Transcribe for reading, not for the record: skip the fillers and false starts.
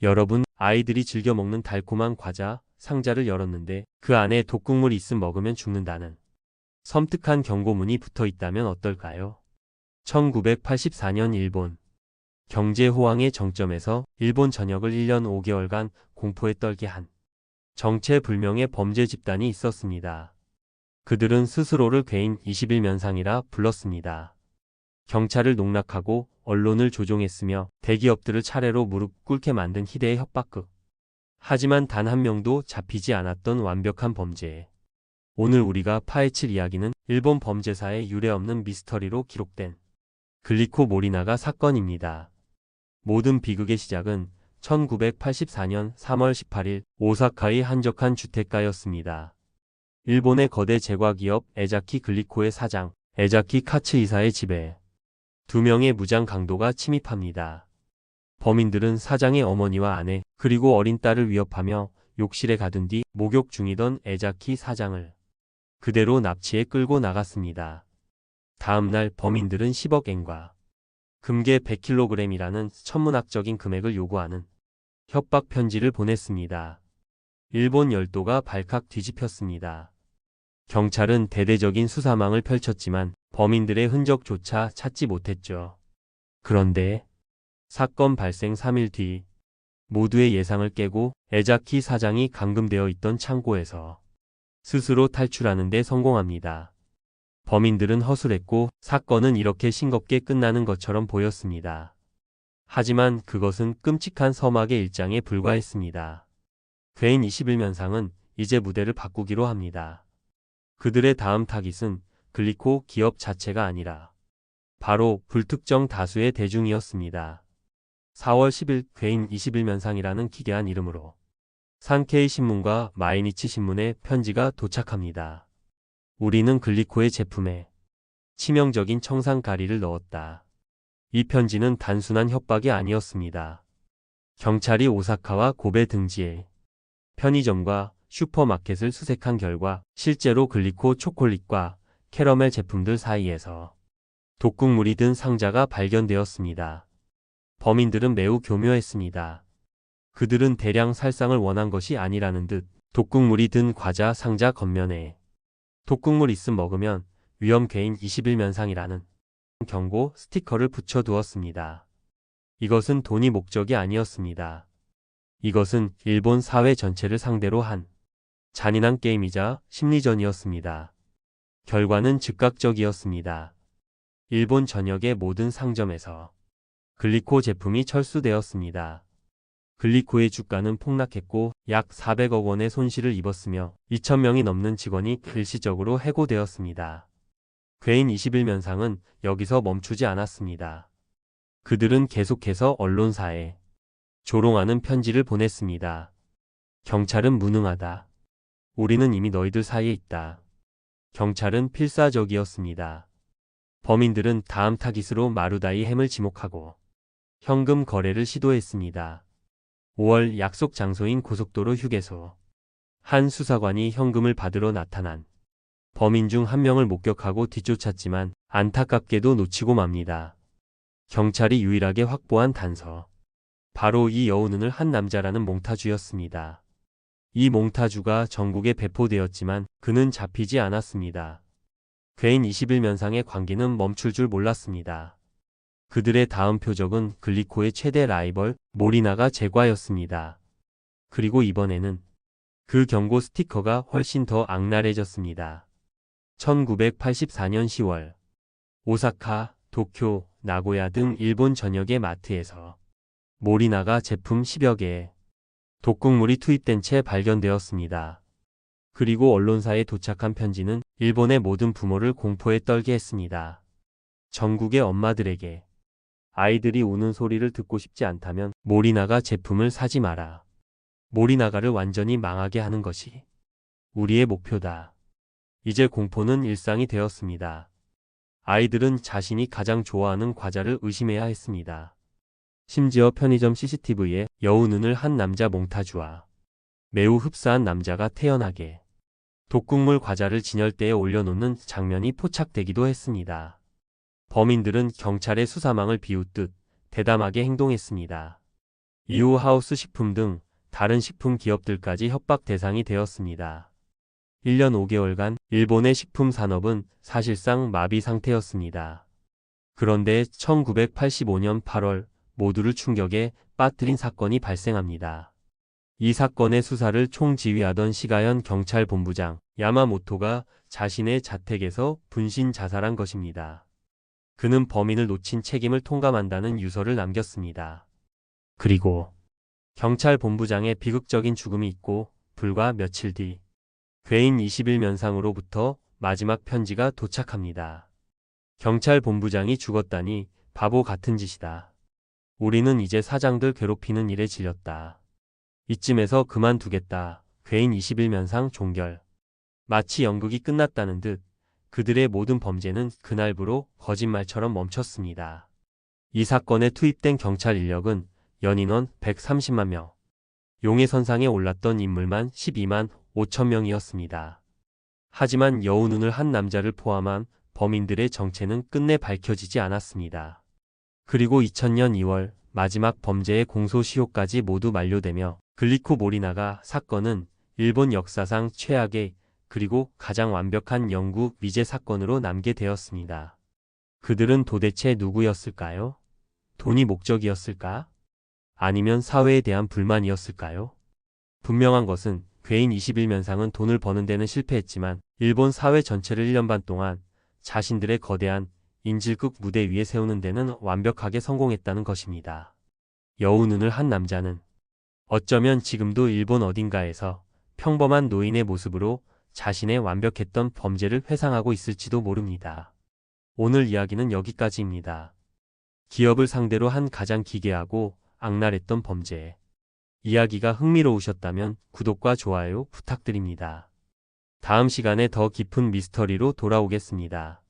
여러분, 아이들이 즐겨 먹는 달콤한 과자 상자를 열었는데 그 안에 독극물 있음 먹으면 죽는다는 섬뜩한 경고문이 붙어 있다면 어떨까요? 1984년 일본 경제 호황의 정점에서 일본 전역을 1년 5개월간 공포에 떨게 한 정체불명의 범죄 집단이 있었습니다. 그들은 스스로를 괴인 21면상이라 불렀습니다. 경찰을 농락하고 언론을 조종했으며 대기업들을 차례로 무릎 꿇게 만든 희대의 협박극. 하지만 단 한 명도 잡히지 않았던 완벽한 범죄. 오늘 우리가 파헤칠 이야기는 일본 범죄사의 유례없는 미스터리로 기록된 글리코 모리나가 사건입니다. 모든 비극의 시작은 1984년 3월 18일 오사카의 한적한 주택가였습니다. 일본의 거대 제과기업 에자키 글리코의 사장 에자키 카츠이사의 집에 두 명의 무장 강도가 침입합니다. 범인들은 사장의 어머니와 아내 그리고 어린 딸을 위협하며 욕실에 가둔 뒤 목욕 중이던 에자키 사장을 그대로 납치해 끌고 나갔습니다. 다음 날 범인들은 10억 엔과 금괴 100kg이라는 천문학적인 금액을 요구하는 협박 편지를 보냈습니다. 일본 열도가 발칵 뒤집혔습니다. 경찰은 대대적인 수사망을 펼쳤지만 범인들의 흔적조차 찾지 못했죠. 그런데 사건 발생 3일 뒤 모두의 예상을 깨고 에자키 사장이 감금되어 있던 창고에서 스스로 탈출하는 데 성공합니다. 범인들은 허술했고 사건은 이렇게 싱겁게 끝나는 것처럼 보였습니다. 하지만 그것은 끔찍한 서막의 일장에 불과했습니다. 괴인 21면상은 이제 무대를 바꾸기로 합니다. 그들의 다음 타깃은 글리코 기업 자체가 아니라 바로 불특정 다수의 대중이었습니다. 4월 10일 괴인 21면상이라는 기괴한 이름으로 산케이 신문과 마이니치 신문에 편지가 도착합니다. 우리는 글리코의 제품에 치명적인 청산가리를 넣었다. 이 편지는 단순한 협박이 아니었습니다. 경찰이 오사카와 고베 등지에 편의점과 슈퍼마켓을 수색한 결과 실제로 글리코 초콜릿과 캐러멜 제품들 사이에서 독극물이 든 상자가 발견되었습니다. 범인들은 매우 교묘했습니다. 그들은 대량 살상을 원한 것이 아니라는 듯 독극물이 든 과자 상자 겉면에 독극물 있음 먹으면 위험 괴인 21면상이라는 경고 스티커를 붙여두었습니다. 이것은 돈이 목적이 아니었습니다. 이것은 일본 사회 전체를 상대로 한 잔인한 게임이자 심리전이었습니다. 결과는 즉각적이었습니다. 일본 전역의 모든 상점에서 글리코 제품이 철수되었습니다. 글리코의 주가는 폭락했고 약 400억 원의 손실을 입었으며 2,000명이 넘는 직원이 일시적으로 해고되었습니다. 괴인 21면상은 여기서 멈추지 않았습니다. 그들은 계속해서 언론사에 조롱하는 편지를 보냈습니다. 경찰은 무능하다. 우리는 이미 너희들 사이에 있다. 경찰은 필사적이었습니다. 범인들은 다음 타깃으로 마루다이 햄을 지목하고 현금 거래를 시도했습니다. 5월 약속 장소인 고속도로 휴게소. 한 수사관이 현금을 받으러 나타난 범인 중 한 명을 목격하고 뒤쫓았지만 안타깝게도 놓치고 맙니다. 경찰이 유일하게 확보한 단서. 바로 이 여우눈을 한 남자라는 몽타주였습니다. 이 몽타주가 전국에 배포되었지만 그는 잡히지 않았습니다. 괴인 21면상의 광기는 멈출 줄 몰랐습니다. 그들의 다음 표적은 글리코의 최대 라이벌 모리나가 제과였습니다. 그리고 이번에는 그 경고 스티커가 훨씬 더 악랄해졌습니다. 1984년 10월 오사카, 도쿄, 나고야 등 일본 전역의 마트에서 모리나가 제품 10여 개의 독극물이 투입된 채 발견되었습니다. 그리고 언론사에 도착한 편지는 일본의 모든 부모를 공포에 떨게 했습니다. 전국의 엄마들에게 아이들이 우는 소리를 듣고 싶지 않다면 모리나가 제품을 사지 마라. 모리나가를 완전히 망하게 하는 것이 우리의 목표다. 이제 공포는 일상이 되었습니다. 아이들은 자신이 가장 좋아하는 과자를 의심해야 했습니다. 심지어 편의점 CCTV에 여우눈을 한 남자 몽타주와 매우 흡사한 남자가 태연하게 독극물 과자를 진열대에 올려놓는 장면이 포착되기도 했습니다. 범인들은 경찰의 수사망을 비웃듯 대담하게 행동했습니다. 이후 하우스 식품 등 다른 식품 기업들까지 협박 대상이 되었습니다. 1년 5개월간 일본의 식품 산업은 사실상 마비 상태였습니다. 그런데 1985년 8월 모두를 충격에 빠뜨린 사건이 발생합니다. 이 사건의 수사를 총지휘하던 시가현 경찰본부장 야마모토가 자신의 자택에서 분신 자살한 것입니다. 그는 범인을 놓친 책임을 통감한다는 유서를 남겼습니다. 그리고 경찰본부장의 비극적인 죽음이 있고 불과 며칠 뒤 괴인 21면상으로부터 마지막 편지가 도착합니다. 경찰본부장이 죽었다니 바보 같은 짓이다. 우리는 이제 사장들 괴롭히는 일에 질렸다. 이쯤에서 그만두겠다. 괴인 21면상 종결. 마치 연극이 끝났다는 듯 그들의 모든 범죄는 그날부로 거짓말처럼 멈췄습니다. 이 사건에 투입된 경찰 인력은 연인원 130만 명, 용의선상에 올랐던 인물만 12만 5천 명이었습니다. 하지만 여우눈을 한 남자를 포함한 범인들의 정체는 끝내 밝혀지지 않았습니다. 그리고 2000년 2월 마지막 범죄의 공소시효까지 모두 만료되며 글리코 모리나가 사건은 일본 역사상 최악의 그리고 가장 완벽한 영구 미제 사건으로 남게 되었습니다. 그들은 도대체 누구였을까요? 돈이 목적이었을까? 아니면 사회에 대한 불만이었을까요? 분명한 것은 괴인 21면상은 돈을 버는 데는 실패했지만 일본 사회 전체를 1년 반 동안 자신들의 거대한 인질극 무대 위에 세우는 데는 완벽하게 성공했다는 것입니다. 여우눈을 한 남자는 어쩌면 지금도 일본 어딘가에서 평범한 노인의 모습으로 자신의 완벽했던 범죄를 회상하고 있을지도 모릅니다. 오늘 이야기는 여기까지입니다. 기업을 상대로 한 가장 기괴하고 악랄했던 범죄. 이야기가 흥미로우셨다면 구독과 좋아요 부탁드립니다. 다음 시간에 더 깊은 미스터리로 돌아오겠습니다.